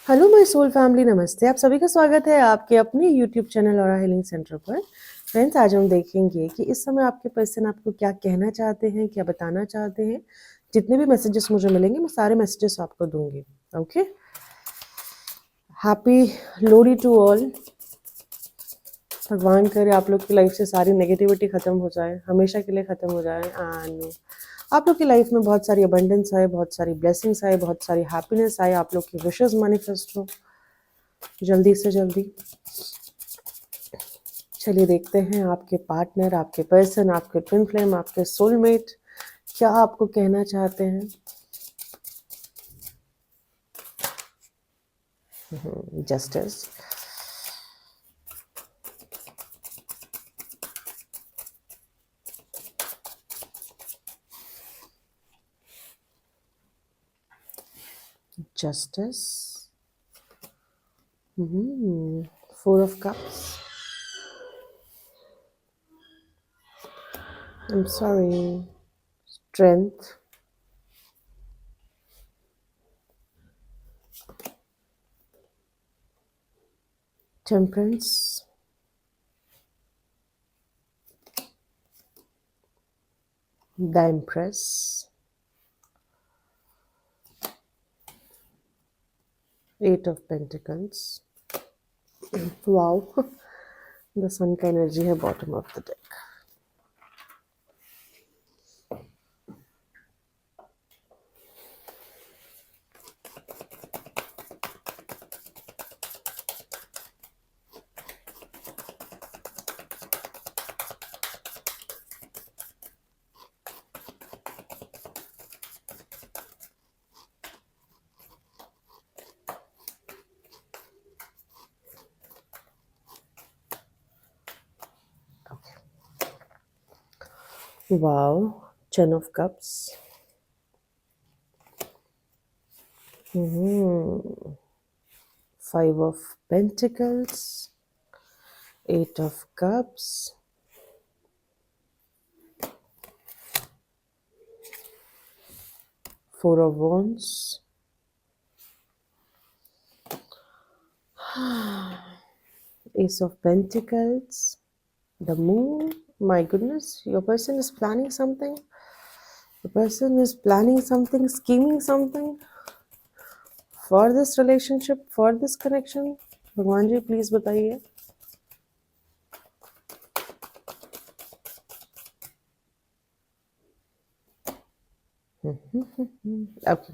Hello my soul family, नमस्ते। आप सभी का स्वागत है आपके अपने यूट्यूब चैनल और हीलिंग सेंटर पर। फ्रेंड्स, आज हम देखेंगे कि इस समय आपके पर्सन आपको क्या कहना चाहते हैं, क्या बताना चाहते हैं। जितने भी मैसेजेस मुझे मिलेंगे मैं सारे मैसेजेस आपको दूंगी। Okay, happy Lohri to all. भगवान करे आप लोग की लाइफ से सारी नेगेटिविटी ख़त्म हो जाए, हमेशा के लिए ख़त्म हो जाए। एंड आप लोग की लाइफ में बहुत सारी अबंडेंस आए, बहुत सारी ब्लेसिंग्स आए, बहुत सारी हैप्पीनेस आए, आप लोग की विशेस मैनिफेस्ट हो जल्दी से जल्दी। चलिए देखते हैं आपके पार्टनर, आपके पर्सन, आपके ट्विन फ्लेम, आपके सोलमेट क्या आपको कहना चाहते हैं। Justice, justice, four of cups, I am sorry, strength, temperance, the empress, eight of pentacles. Wow, the sun का एनर्जी है bottom of the deck. Wow, 10 of cups, 5 of pentacles, 8 of cups, 4 of wands, Ace of Pentacles, the Moon. My goodness, your person is planning something. The person is planning something, scheming something for this relationship, for this connection. भगवान जी please बताइए। Okay,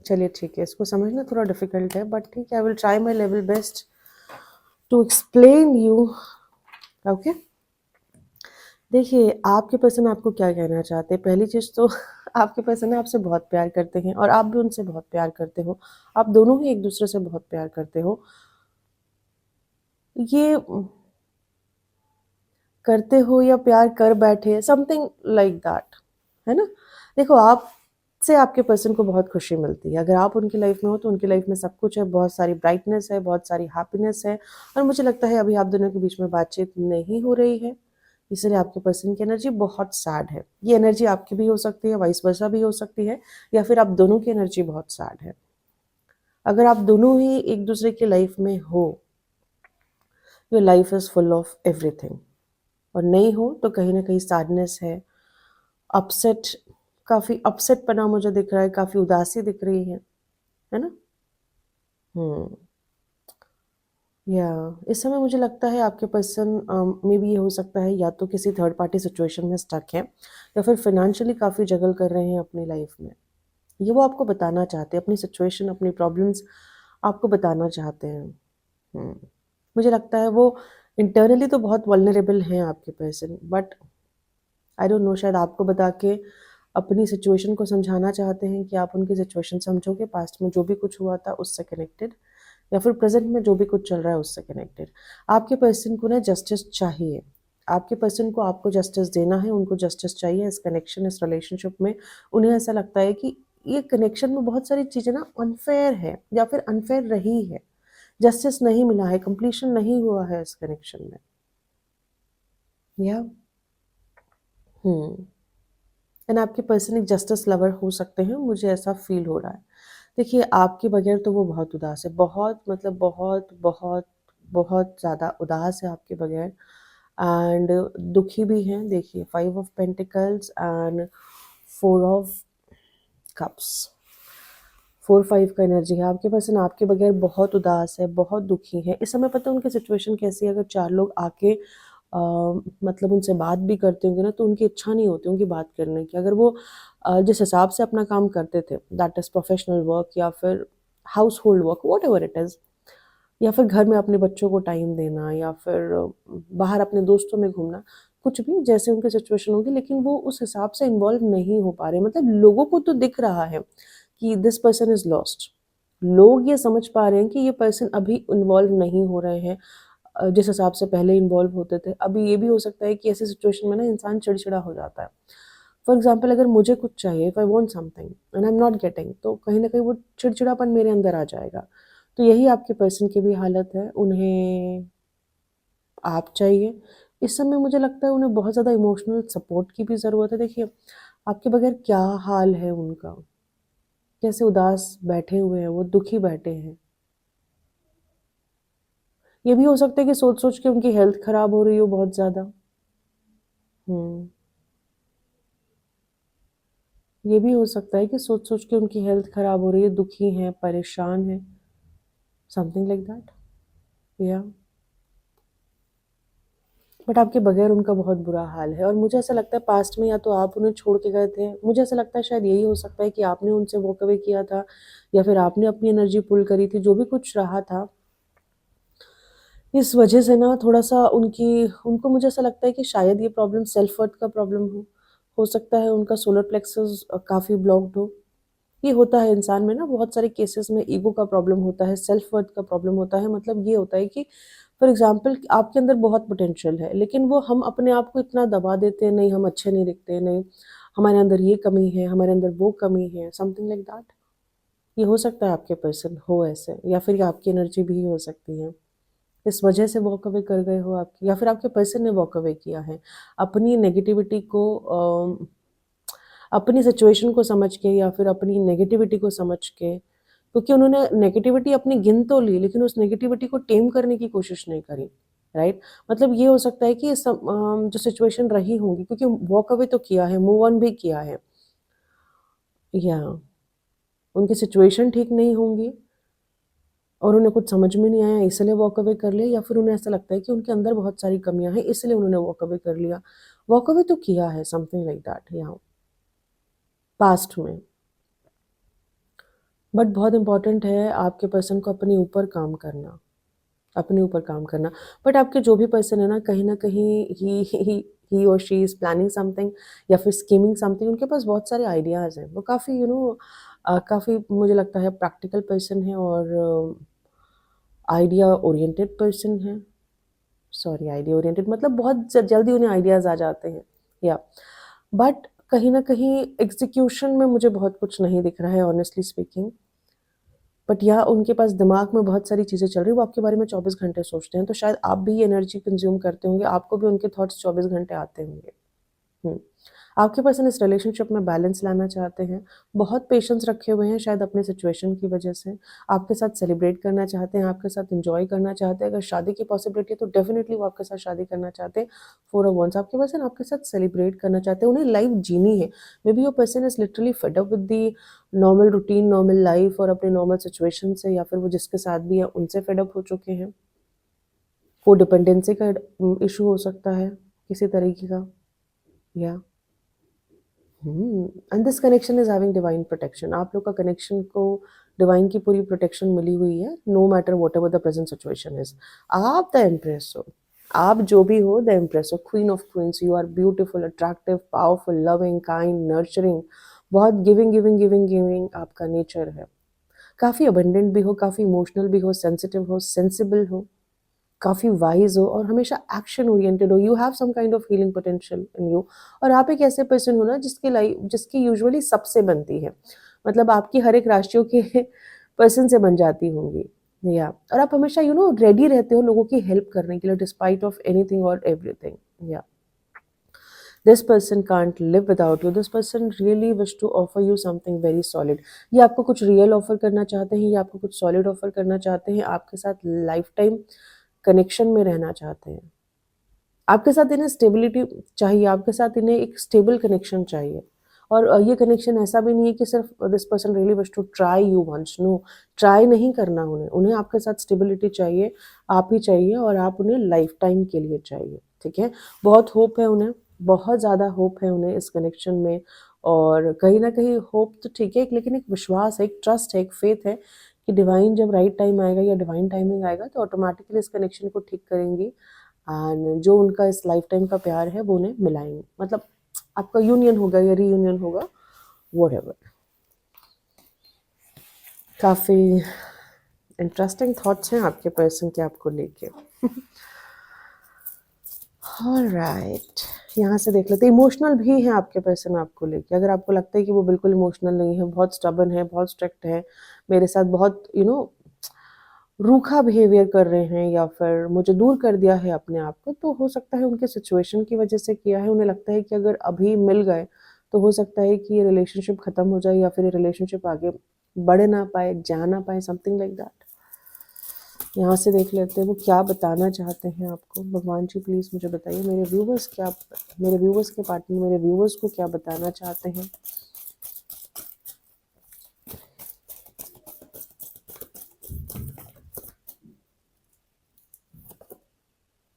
चलिए ठीक है, इसको समझना थोड़ा difficult है but ठीक है, I will try my level best to explain you. Okay, देखिए आपके पर्सन आपको क्या कहना चाहते हैं। पहली चीज़ तो आपके पर्सन आपसे बहुत प्यार करते हैं और आप भी उनसे बहुत प्यार करते हो। आप दोनों ही एक दूसरे से बहुत प्यार करते हो। ये करते हो या प्यार कर बैठे, समथिंग लाइक दैट, है ना। देखो, आप से आपके पर्सन को बहुत खुशी मिलती है। अगर आप उनकी लाइफ में हो तो उनकी लाइफ में सब कुछ है, बहुत सारी ब्राइटनेस है, बहुत सारी हैप्पीनेस है। और मुझे लगता है अभी आप दोनों के बीच में बातचीत नहीं हो रही है, इसलिए आपके पर्सन की एनर्जी बहुत सैड है। ये एनर्जी आपकी भी हो सकती है, वाइस वर्सा भी हो सकती है, या फिर आप दोनों की एनर्जी बहुत सैड है। अगर आप दोनों ही एक दूसरे की लाइफ में हो, your life is full of everything. और नहीं हो तो कहीं ना कहीं सैडनेस है, अपसेट, काफ़ी अपसेट पना मुझे दिख रहा है, काफ़ी उदासी दिख रही है ना। या इस समय मुझे लगता है आपके पर्सन में भी ये हो सकता है, या तो किसी थर्ड पार्टी सिचुएशन में स्टक है, या फिर फाइनेंशियली काफ़ी जगल कर रहे हैं अपनी लाइफ में। ये वो आपको बताना चाहते हैं, अपनी सिचुएशन, अपनी प्रॉब्लम्स आपको बताना चाहते हैं। मुझे लगता है वो इंटरनली तो बहुत वल्नरेबल हैं आपके person, but I don't know, शायद आपको बता के अपनी सिचुएशन को समझाना चाहते हैं कि आप उनकी सिचुएशन समझोगे, पास्ट में जो भी कुछ हुआ था उससे कनेक्टेड, या फिर प्रेजेंट में जो भी कुछ चल रहा है उससे कनेक्टेड। आपके पर्सन को ना जस्टिस चाहिए। आपके पर्सन को आपको जस्टिस देना है, उनको जस्टिस चाहिए इस कनेक्शन, इस रिलेशनशिप में। उन्हें ऐसा लगता है कि ये कनेक्शन में बहुत सारी चीज़ें ना अनफेयर है, या फिर अनफेयर रही है, जस्टिस नहीं मिला है, कंप्लीशन नहीं हुआ है इस कनेक्शन में। या एंड आपके पर्सन एक जस्टिस लवर हो सकते हैं, मुझे ऐसा फील हो रहा है। देखिए, आपके बगैर तो वो बहुत उदास है, बहुत मतलब बहुत, बहुत, बहुत ज़्यादा उदास है आपके बगैर एंड दुखी भी हैं। देखिए 5 of pentacles and 4 of cups, 4-5 का एनर्जी है। आपके पर्सन आपके बगैर बहुत उदास है, बहुत दुखी है। इस समय पता है उनकी सिचुएशन कैसी है? अगर 4 लोग आके अ, मतलब उनसे बात भी करते होंगे ना, तो उनकी इच्छा नहीं होती उनकी बात करने की। अगर वो जिस हिसाब से अपना काम करते थे, दैट इज़ प्रोफेशनल वर्क या फिर household work, whatever it is, या फिर घर में अपने बच्चों को टाइम देना या फिर बाहर अपने दोस्तों में घूमना, कुछ भी जैसे उनकी सिचुएशन होगी, लेकिन वो उस हिसाब से इन्वॉल्व नहीं हो पा रहे। मतलब लोगों को तो दिख रहा है कि दिस पर्सन इज़ लॉस्ट। लोग ये समझ पा रहे हैं कि ये पर्सन अभी इन्वॉल्व नहीं हो रहे हैं जिस हिसाब से पहले इन्वॉल्व होते थे। अभी ये भी हो सकता है कि ऐसी सिचुएशन में ना इंसान चिड़चिड़ा हो जाता है। फॉर एग्ज़ाम्पल अगर मुझे कुछ चाहिए, if I want something and I am not getting, तो कहीं न कहीं वो चिड़चिड़ापन मेरे अंदर आ जाएगा। तो यही आपके पर्सन की भी हालत है, उन्हें आप चाहिए। इस समय मुझे लगता है उन्हें बहुत ज़्यादा इमोशनल सपोर्ट की भी ज़रूरत है। देखिए, आपके बगैर क्या हाल है उनका, कैसे उदास बैठे हुए हैं, वो दुखी बैठे हैं। ये भी हो सकता है कि सोच-सोच के उनकी हेल्थ खराब हो रही हो बहुत ज़्यादा। हुँ। ये भी हो सकता है कि सोच-सोच के उनकी हेल्थ खराब हो रही है, दुखी हैं, परेशान हैं, समथिंग लाइक दैट, या बट आपके बगैर उनका बहुत बुरा हाल है और मुझे ऐसा लगता है पास्ट में या तो आप उन्हें छोड़ के गए थे। मुझे ऐसा लगता है शायद यही हो सकता है कि आपने उनसे वॉक अवे किया था या फिर आपने अपनी एनर्जी पुल करी थी, जो भी कुछ रहा था। इस वजह से ना थोड़ा-सा उनको मुझे ऐसा लगता है कि शायद ये प्रॉब्लम सेल्फ वर्थ का प्रॉब्लम हो। हो सकता है उनका सोलर प्लेक्सस काफ़ी ब्लॉक्ड हो। ये होता है इंसान में ना बहुत सारे केसेस में ईगो का प्रॉब्लम होता है, सेल्फ वर्थ का प्रॉब्लम होता है। मतलब ये होता है कि फॉर एग्ज़ाम्पल आपके अंदर बहुत पोटेंशियल है, लेकिन वो हम अपने आप को इतना दबा देते हैं, नहीं हम अच्छे नहीं दिखते, नहीं हमारे अंदर ये कमी है, हमारे अंदर वो कमी है, समथिंग लाइक दैट। ये हो सकता है आपके पर्सन हो ऐसे या फिर ये आपकी एनर्जी भी हो सकती है। इस वजह से वॉक अवे कर गए हो आप या फिर आपके पर्सन ने वॉक अवे किया है। अपनी नेगेटिविटी को अपनी सिचुएशन को समझ के या फिर अपनी नेगेटिविटी को समझ के, क्योंकि उन्होंने नेगेटिविटी अपनी गिन तो ली लेकिन उस नेगेटिविटी को टेम करने की कोशिश नहीं करी, राइट? मतलब ये हो सकता है कि जो सिचुएशन रही होंगी क्योंकि वॉक अवे तो किया है, मूव ऑन भी किया है, या उनकी सिचुएशन ठीक नहीं होंगी और उन्हें कुछ समझ में नहीं आया इसलिए वॉक अवे कर लिया या फिर उन्हें ऐसा लगता है कि उनके अंदर बहुत सारी कमियाँ हैं इसलिए उन्होंने वॉक अवे कर लिया। वॉक अवे तो किया है, समथिंग लाइक दैट, या पास्ट में। बट बहुत इम्पोर्टेंट है आपके पर्सन को अपने ऊपर काम करना, अपने ऊपर काम करना। बट आपके जो भी पर्सन है ना, कहीं न कहीं ही और शी इज़ प्लानिंग समथिंग या फिर स्कीमिंग समथिंग, उनके पास बहुत सारे आइडियाज़ हैं। वो काफ़ी काफ़ी मुझे लगता है प्रैक्टिकल पर्सन है और आइडिया ओरिएंटेड पर्सन है। सॉरी, आइडिया ओरिएंटेड मतलब बहुत जल्दी उन्हें आइडियाज़ आ जाते हैं, या बट कहीं न कहीं एग्ज़ीक्यूशन में मुझे बहुत कुछ नहीं दिख रहा है ऑनेस्टली स्पीकिंग। बट या उनके पास दिमाग में बहुत सारी चीज़ें चल रही हैं, वो आपके बारे में 24 घंटे सोचते हैं, तो शायद आप भी ये एनर्जी कंज़्यूम करते होंगे, आपको भी उनके थॉट्स 24 घंटे आते होंगे। हुँ। आपके पर्सन इस रिलेशनशिप में बैलेंस लाना चाहते हैं, बहुत पेशेंस रखे हुए हैं शायद अपने सिचुएशन की वजह से, आपके साथ सेलिब्रेट करना चाहते हैं, आपके साथ एन्जॉय करना चाहते हैं, अगर शादी की पॉसिबिलिटी है तो डेफ़िनिटली वो आपके साथ शादी करना चाहते हैं, 4 ऑफ वन्स आपके पर्सन आपके साथ सेलिब्रेट करना चाहते हैं, उन्हें लाइफ़ जीनी है। Maybe your person is literally fed up with the normal routine, normal life और अपने नॉर्मल सिचुएशन से या फिर वो जिसके साथ भी है उनसे फेड अप हो चुके हैं। कोडिपेंडेंसी का इश्यू हो सकता है, किसी तरीके का, या and this connection is having divine protection. आप लोग का कनेक्शन को डिवाइन की पूरी प्रोटेक्शन मिली हुई है, no matter whatever the present situation is. आप द एम्प्रेस हो, आप जो भी हो द एम्प्रेस हो, queen of queens, you are beautiful, attractive, powerful, loving, kind, nurturing, बहुत गिविंग गिविंग गिविंग गिविंग आपका नेचर है। काफ़ी अबंडेंट भी हो, काफ़ी इमोशनल भी हो, सेंसिटिव हो, सेंसिबल हो, काफ़ी वाइज़ हो और हमेशा एक्शन ओरिएंटेड हो, you have some kind of healing potential in you. और आप एक ऐसे पर्सन हो ना जिसकी यूजुअली सबसे बनती है। मतलब आपकी हर एक राशियों के पर्सन से बन जाती होंगी, या और आप हमेशा रेडी रहते हो लोगों की हेल्प करने के लिए डिस्पाइट ऑफ एनीथिंग और एवरीथिंग, या this person can't live without you, this person really wish to offer you something very solid. ये आपको कुछ रियल ऑफर करना चाहते हैं, ये आपको कुछ सॉलिड ऑफर करना चाहते हैं, आपके साथ लाइफ टाइम कनेक्शन में रहना चाहते हैं। आपके साथ इन्हें स्टेबिलिटी चाहिए, आपके साथ इन्हें एक स्टेबल कनेक्शन चाहिए। और ये कनेक्शन ऐसा भी नहीं है कि सिर्फ this person really wish to try you once, no, try नहीं करना उन्हें, उन्हें आपके साथ स्टेबिलिटी चाहिए, आप ही चाहिए, और आप उन्हें लाइफ टाइम के लिए चाहिए, ठीक है। बहुत होप है उन्हें, बहुत ज़्यादा होप है उन्हें इस कनेक्शन में, और कहीं ना कहीं होप तो ठीक है, लेकिन एक विश्वास है, एक ट्रस्ट है, एक फेथ है कि डिवाइन जब राइट टाइम आएगा या डिवाइन टाइमिंग आएगा तो ऑटोमेटिकली इस कनेक्शन को ठीक करेंगी, एंड जो उनका इस लाइफ टाइम का प्यार है वो उन्हें मिलाएंगे, मतलब आपका यूनियन होगा या रीयूनियन होगा, व्हाटएवर। काफ़ी इंटरेस्टिंग थॉट्स हैं आपके पर्सन के आपको लेके। ऑलराइट, यहाँ से देख लेते हैं। इमोशनल भी हैं आपके पर्सन आपको लेके। अगर आपको लगता है कि वो बिल्कुल इमोशनल नहीं है, बहुत स्टबर्न है, बहुत स्ट्रिक्ट है, मेरे साथ बहुत रूखा बिहेवियर कर रहे हैं, या फिर मुझे दूर कर दिया है अपने आप को, तो हो सकता है उनके सिचुएशन की वजह से किया है। उन्हें लगता है कि अगर अभी मिल गए तो हो सकता है कि ये रिलेशनशिप ख़त्म हो जाए, या फिर ये रिलेशनशिप आगे बढ़ ना पाए, जा ना पाए, समथिंग लाइक दैट। यहाँ से देख लेते हैं वो क्या बताना चाहते हैं आपको। भगवान जी प्लीज़ मुझे बताइए, मेरे व्यूवर्स के पार्टनर मेरे व्यूवर्स को क्या बताना चाहते हैं।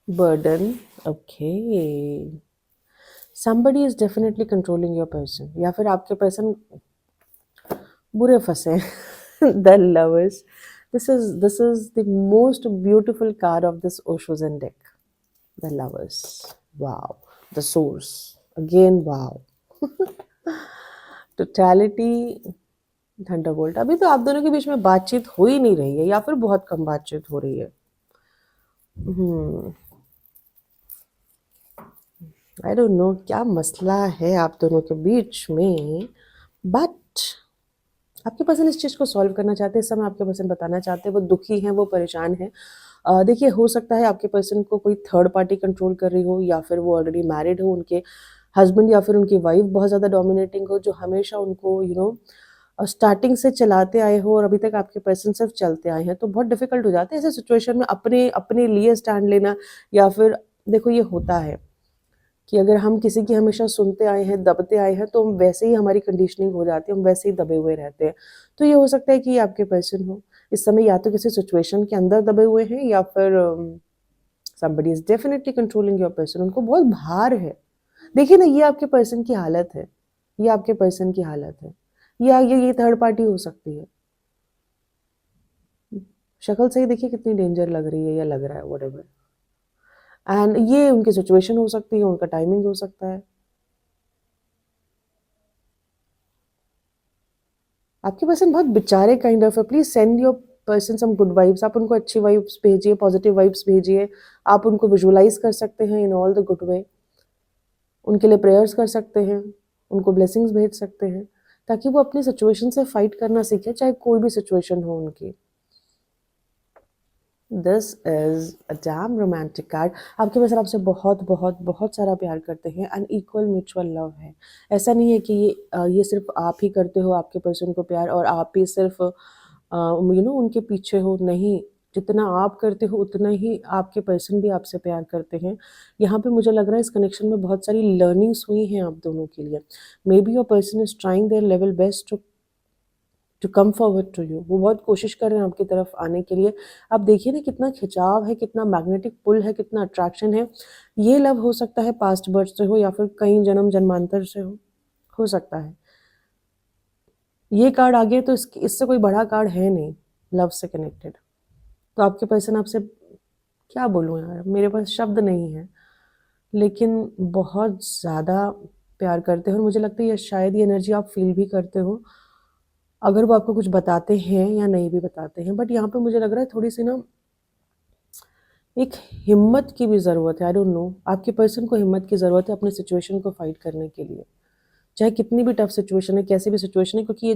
Burden, okay, somebody is definitely controlling your person, या फिर आपके पर्सन बुरे फंसे the lovers, this is the most beautiful card of this Oshozen deck, the lovers, wow, the source, again wow, totality, Thunderbolt. अभी तो आप दोनों के बीच में बातचीत हो ही नहीं रही है, या फिर बहुत कम बातचीत हो रही है। आई डोंट नो क्या मसला है आप दोनों के बीच में, बट आपके पर्सन इस चीज़ को सॉल्व करना चाहते हैं। इस समय आपके पर्सन बताना चाहते हैं वो दुखी हैं, वो परेशान हैं। देखिए, हो सकता है आपके पर्सन को कोई थर्ड पार्टी कंट्रोल कर रही हो, या फिर वो ऑलरेडी मैरिड हो, उनके हस्बैंड या फिर उनकी वाइफ बहुत ज़्यादा डोमिनेटिंग हो, जो हमेशा उनको स्टार्टिंग से चलाते आए हो, और अभी तक आपके पर्सन सिर्फ चलते आए हैं, तो बहुत डिफिकल्ट हो जाता है ऐसे सिचुएशन में अपने अपने लिए स्टैंड लेना। या फिर देखो, ये होता है कि अगर हम किसी की हमेशा सुनते आए हैं, दबते आए हैं, तो हम वैसे ही हमारी कंडीशनिंग हो जाती है, हम वैसे ही दबे हुए रहते हैं। तो ये हो सकता है कि ये आपके पर्सन हो इस समय, या तो किसी सिचुएशन के अंदर दबे हुए हैं, या फिर somebody is definitely controlling your person, उनको बहुत भार है। देखिए ना, ये आपके पर्सन की हालत है, ये आपके पर्सन की हालत है, ये थर्ड पार्टी हो सकती है। शक्ल से ही देखिए कितनी डेंजर लग रही है, या लग रहा है, व्हाटएवर, एंड ये उनकी सिचुएशन हो सकती है, उनका टाइमिंग हो सकता है। आपके पर्सन बहुत बेचारे काइंड ऑफ है। Please send your person some good vibes, आप उनको अच्छी वाइब्स भेजिए, पॉजिटिव वाइब्स भेजिए। आप उनको विजुअलाइज कर सकते हैं in all the good way, उनके लिए प्रेयर्स कर सकते हैं, उनको ब्लेसिंग्स भेज सकते हैं, ताकि वो अपनी सिचुएशन से फाइट करना सीखे, चाहे कोई भी सिचुएशन हो उनकी। This is a dam romantic card. आपके पर्सन आपसे बहुत बहुत बहुत सारा प्यार करते हैं, एंड इक्वल म्यूचुअल लव है। ऐसा नहीं है कि ये सिर्फ आप ही करते हो आपके पर्सन को प्यार, और आप ही सिर्फ उनके पीछे हो, नहीं। जितना आप करते हो उतना ही आपके पर्सन भी आपसे प्यार करते हैं। यहाँ पे मुझे लग रहा है इस कनेक्शन में बहुत सारी लर्निंग्स हुई हैं आप दोनों के लिए। Maybe your person is trying their level best to come forward to you. वो बहुत कोशिश कर रहे हैं आपकी तरफ आने के लिए। आप देखिए ना, कितना खिंचाव है, कितना मैग्नेटिक पुल है, कितना अट्रैक्शन है। ये लव हो सकता है पास्ट बर्थ से हो, या फिर कई जन्म जन्मांतर से हो सकता है। ये कार्ड आगे तो इससे कोई बड़ा कार्ड है नहीं लव से कनेक्टेड। तो आपके पर्सन आपसे, क्या बोलूँ यार, मेरे पास शब्द नहीं है, लेकिन बहुत ज़्यादा प्यार करते हैं, और मुझे लगता है ये शायद ये एनर्जी आप फील भी करते हो, अगर वो आपको कुछ बताते हैं या नहीं भी बताते हैं। बट यहाँ पे मुझे लग रहा है थोड़ी सी ना एक हिम्मत की भी ज़रूरत है। आई डोंट नो, आपके पर्सन को हिम्मत की ज़रूरत है अपने सिचुएशन को फाइट करने के लिए, चाहे कितनी भी टफ सिचुएशन है, कैसी भी सिचुएशन है, क्योंकि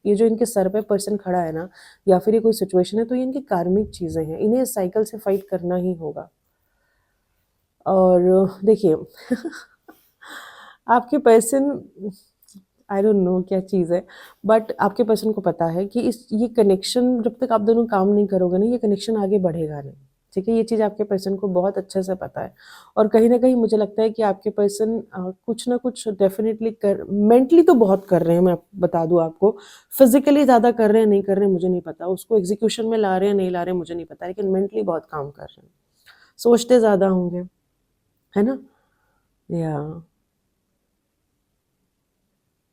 ये जो इनके सर पे पर्सन खड़ा है ना, या फिर ये कोई सिचुएशन है, तो ये इनकी कार्मिक चीज़ें हैं, इन्हें इस साइकिल से फाइट करना ही होगा। और देखिए आपके पर्सन, आई डोंट नो क्या चीज़ है, बट आपके पर्सन को पता है कि इस ये कनेक्शन जब तक आप दोनों काम नहीं करोगे ना, ये कनेक्शन आगे बढ़ेगा नहीं, ठीक है? ये चीज़ आपके पर्सन को बहुत अच्छे से पता है। और कहीं न कहीं मुझे लगता है कि आपके पर्सन कुछ ना कुछ डेफ़िनिटली कर मेंटली तो बहुत कर रहे हैं, मैं बता दूँ आपको। फिज़िकली ज़्यादा कर रहे हैं, नहीं कर रहे हैं, मुझे नहीं पता। उसको एग्ज़ीक्यूशन में ला रहे हैं, नहीं ला रहे हैं, मुझे नहीं पता, लेकिन मेंटली बहुत काम कर रहे हैं। सोचते ज़्यादा होंगे, है ना? या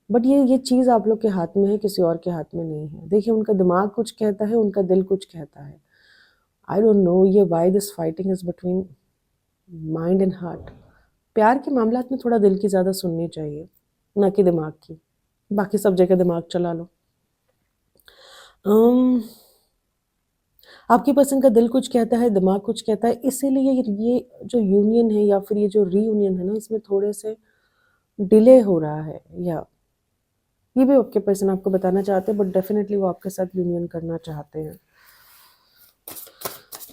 बट ये चीज़ आप लोग के हाथ में है, किसी और के हाथ में नहीं है। देखिए, उनका दिमाग कुछ कहता है, उनका दिल कुछ कहता है। आई डोंट नो ये why this fighting is between mind and heart. प्यार के मामलात में थोड़ा दिल की ज़्यादा सुननी चाहिए, ना कि दिमाग की। बाकी सब जगह दिमाग चला लो। अम, आपकी पर्सन का दिल कुछ कहता है, दिमाग कुछ कहता है, इसीलिए ये जो यूनियन है या फिर ये जो रीयूनियन है ना, इसमें थोड़े से डिले हो रहा है। या ये भी आपके पर्सन आपको बताना चाहते हैं, बट डेफ़िनेटली वो आपके साथ यूनियन करना चाहते हैं।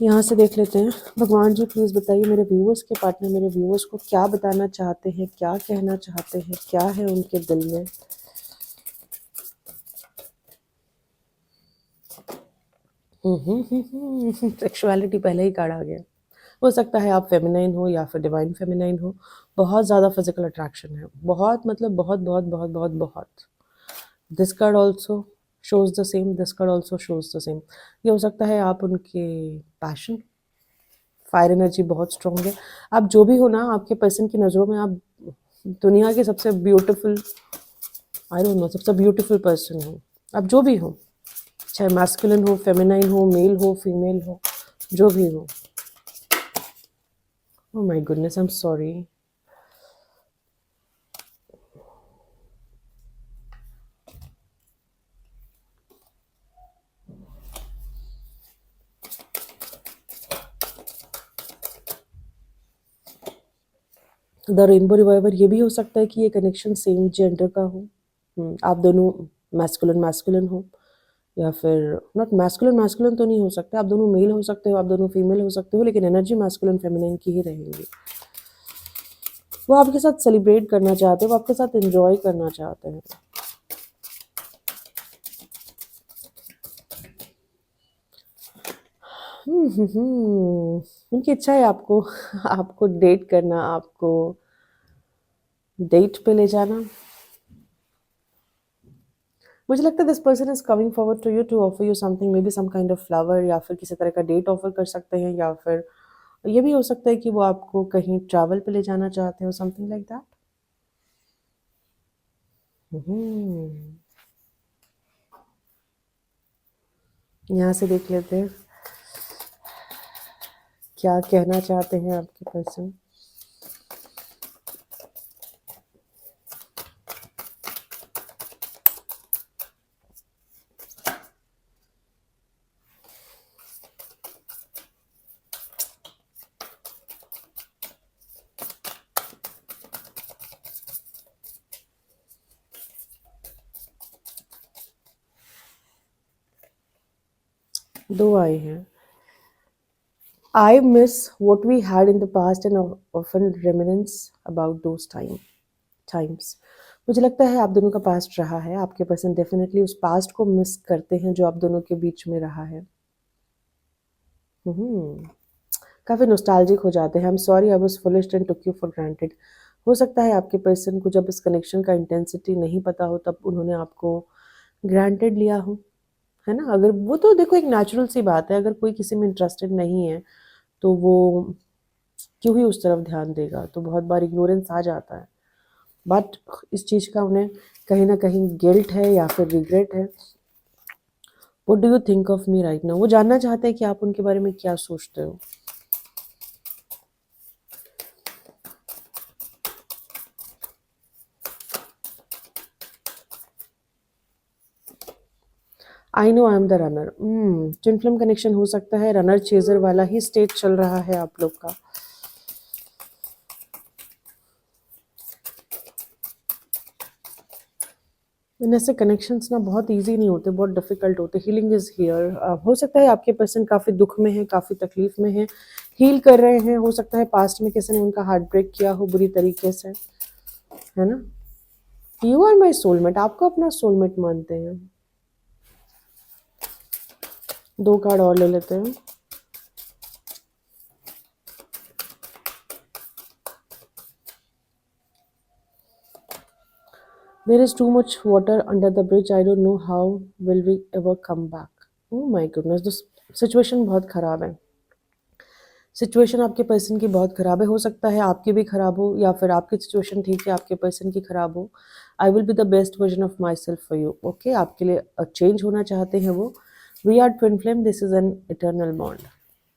यहाँ से देख लेते हैं। भगवान जी प्लीज़ बताइए मेरे व्यूअर्स के पार्टनर मेरे व्यूअर्स को क्या बताना चाहते हैं, क्या कहना चाहते हैं, क्या है उनके दिल में? सेक्सुअलिटी पहले ही कार्ड आ गया। हो सकता है आप फेमिनाइन हो या फिर डिवाइन फेमिनाइन हो। बहुत ज़्यादा फिज़िकल अट्रैक्शन है। बहुत मतलब बहुत, बहुत, बहुत, बहुत, बहुत। This card also shows the same, this card also shows the same. ये हो सकता है आप उनके पैशन, फायर एनर्जी बहुत स्ट्रॉन्ग है। आप जो भी हो ना, आपके पर्सन की नज़रों में आप दुनिया के सबसे ब्यूटीफुल, आई डोंट नो, सबसे ब्यूटीफुल पर्सन हो। आप जो भी हो, चाहे मैस्कुलिन हो, फेमिनाइन हो, मेल हो, फीमेल हो, जो भी हो। Oh my goodness, I am sorry. The rainbow reviver, ये भी हो सकता है कि ये कनेक्शन सेम जेंडर का हो। आप दोनों मैस्कुलिन मैस्कुलिन हो, या फिर नॉट मैस्कुलिन मैस्कुलिन तो नहीं हो सकता, आप दोनों मेल हो सकते हो, आप दोनों फीमेल हो सकते हो, लेकिन एनर्जी मैस्कुलिन फेमिनिन की ही रहेंगी। वो आपके साथ सेलिब्रेट करना चाहते हैं, वो आपके साथ एंजॉय करना चाहते हैं। उनकी इच्छा है आपको आपको डेट करना, आपको डेट पे ले जाना। मुझे लगता है this person is coming forward to you to offer you something, maybe some kind of flower, या फिर किसी तरह का डेट ऑफर कर सकते हैं, या फिर ये भी हो सकता है कि वो आपको कहीं ट्रैवल पे ले जाना चाहते हो, समथिंग लाइक दैट। यहाँ से देख लेते हैं क्या कहना चाहते हैं आपके पर्सन। दो आए हैं। I miss what we had in the past and often reminisce about those times. मुझे लगता है आप दोनों का पास्ट रहा है, आपके पर्सन डेफिनेटली उस पास्ट को मिस करते हैं जो आप दोनों के बीच में रहा है। काफ़ी नॉस्टैल्जिक हो जाते हैं। आई am sorry I was foolish and took you for granted. हो सकता है आपके पर्सन को जब इस कनेक्शन का इंटेंसिटी नहीं पता हो, तब उन्होंने आपको ग्रांटेड लिया हो, है ना? अगर वो तो देखो एक नेचुरल सी बात है, अगर कोई किसी में इंटरेस्टेड नहीं है, तो वो क्यों ही उस तरफ ध्यान देगा? तो बहुत बार इग्नोरेंस आ जाता है। बट इस चीज़ का उन्हें कहीं न कहीं गिल्ट है या फिर रिग्रेट है। What do you think of me right now? वो जानना चाहते हैं कि आप उनके बारे में क्या सोचते हो? I know I am the runner. Twin flame connection हो सकता है, रनर चेज़र वाला ही स्टेज चल रहा है आप लोग का। इन ऐसे कनेक्शंस ना बहुत ईज़ी नहीं होते, बहुत डिफ़िकल्ट होते। Healing is here. हो सकता है आपके पर्सन काफ़ी दुःख में है, काफ़ी तकलीफ़ में है, हील कर रहे हैं। हो सकता है पास्ट में किसी ने उनका हार्ट ब्रेक किया हो बुरी तरीके से। है ना? यू आर माई सोलमेट, आपको अपना सोलमेट मानते हैं। 2 कार्ड और ले लेते हैं। There is too much water under the bridge. I don't know how will we ever come back. Oh my goodness, this situation बहुत ख़राब है। सिचुएशन आपके पर्सन की बहुत ख़राब है। हो सकता है आपकी भी ख़राब हो, या फिर आपकी सिचुएशन ठीक है, आपके पर्सन की ख़राब हो। I will be the best version of myself for you. Okay, आपके लिए चेंज होना चाहते हैं वो। We are twin flame, this is an eternal bond.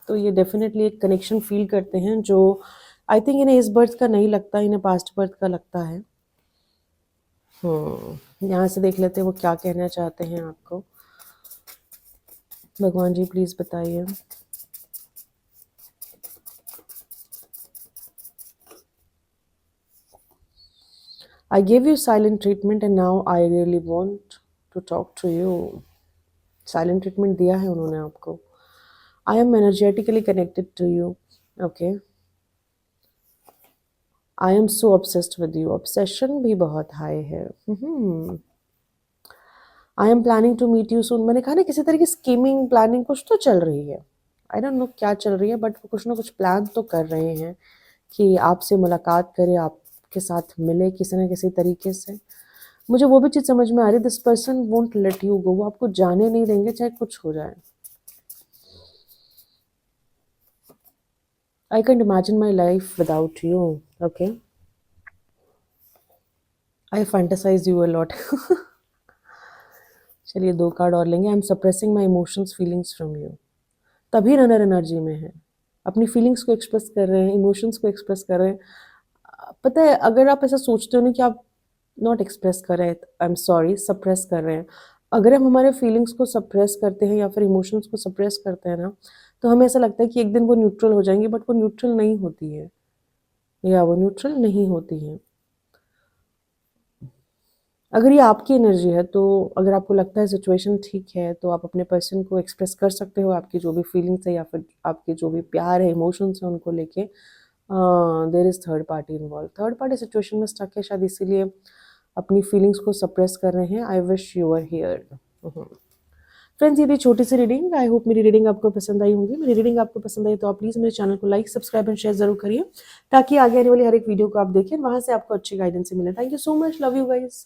तो ये डेफिनेटली एक कनेक्शन फील करते हैं जो आई थिंक इन्हें इस बर्थ का नहीं लगता, इन्हें पास्ट बर्थ का लगता है। यहाँ से देख लेते हैं वो क्या कहना चाहते हैं आपको। भगवान जी प्लीज़ बताइए। I gave you silent treatment and now I really want to talk to you. Silent treatment दिया है उन्होंने आपको। I am energetically connected to you. Okay. I am so obsessed with you. Obsession भी बहुत high है। I am planning to meet you soon. मैंने कहा ना किसी तरह की स्कीमिंग प्लानिंग कुछ तो चल रही है। आई डोंट नो क्या चल रही है, बट वो कुछ ना कुछ प्लान तो कर रहे हैं कि आपसे मुलाकात करे, आपके साथ मिले किसी न किसी तरीके से। मुझे वो भी चीज़ समझ में आ रही है, this person won't let you go. वो आपको जाने नहीं देंगे चाहे कुछ हो जाए। I can't imagine my life without you. Okay, I fantasise you a lot. चलिए 2 कार्ड और लेंगे। I am suppressing my emotions feelings from you. तभी रनर एनर्जी में है, अपनी फीलिंग्स को एक्सप्रेस कर रहे हैं, इमोशंस को एक्सप्रेस कर रहे हैं। पता है, अगर आप ऐसा सोचते हो ना कि आप नॉट एक्सप्रेस कर रहे हैं, आई एम सॉरी, सप्रेस कर रहे हैं। अगर हम हमारे फीलिंग्स को सप्रेस करते हैं या फिर इमोशंस को सप्रेस करते हैं ना, तो हमें ऐसा लगता है कि एक दिन वो न्यूट्रल हो जाएंगी, बट वो न्यूट्रल नहीं होती है, या वो न्यूट्रल नहीं होती है। अगर ये आपकी एनर्जी है, तो अगर आपको लगता है सिचुएशन ठीक है, तो आप अपने पर्सन को एक्सप्रेस कर सकते हो, आपकी जो भी फीलिंग्स है या फिर आपके जो भी प्यार है, इमोशंस हैं, उनको लेके। There is third party involve. Third party situation में स्टक है, शायद इसीलिए अपनी फीलिंग्स को सप्रेस कर रहे हैं। I wish you are here. Friends, ये थी छोटी सी रीडिंग। आई होप मेरी रीडिंग आपको पसंद आई होगी। मेरी रीडिंग आपको पसंद आई तो आप प्लीज़ मेरे चैनल को लाइक, सब्सक्राइब एंड शेयर जरूर करिए, ताकि आगे आने वाली हर एक वीडियो को आप देखें, वहाँ से आपको अच्छी गाइडेंस मिले। Thank you so much, love you guys.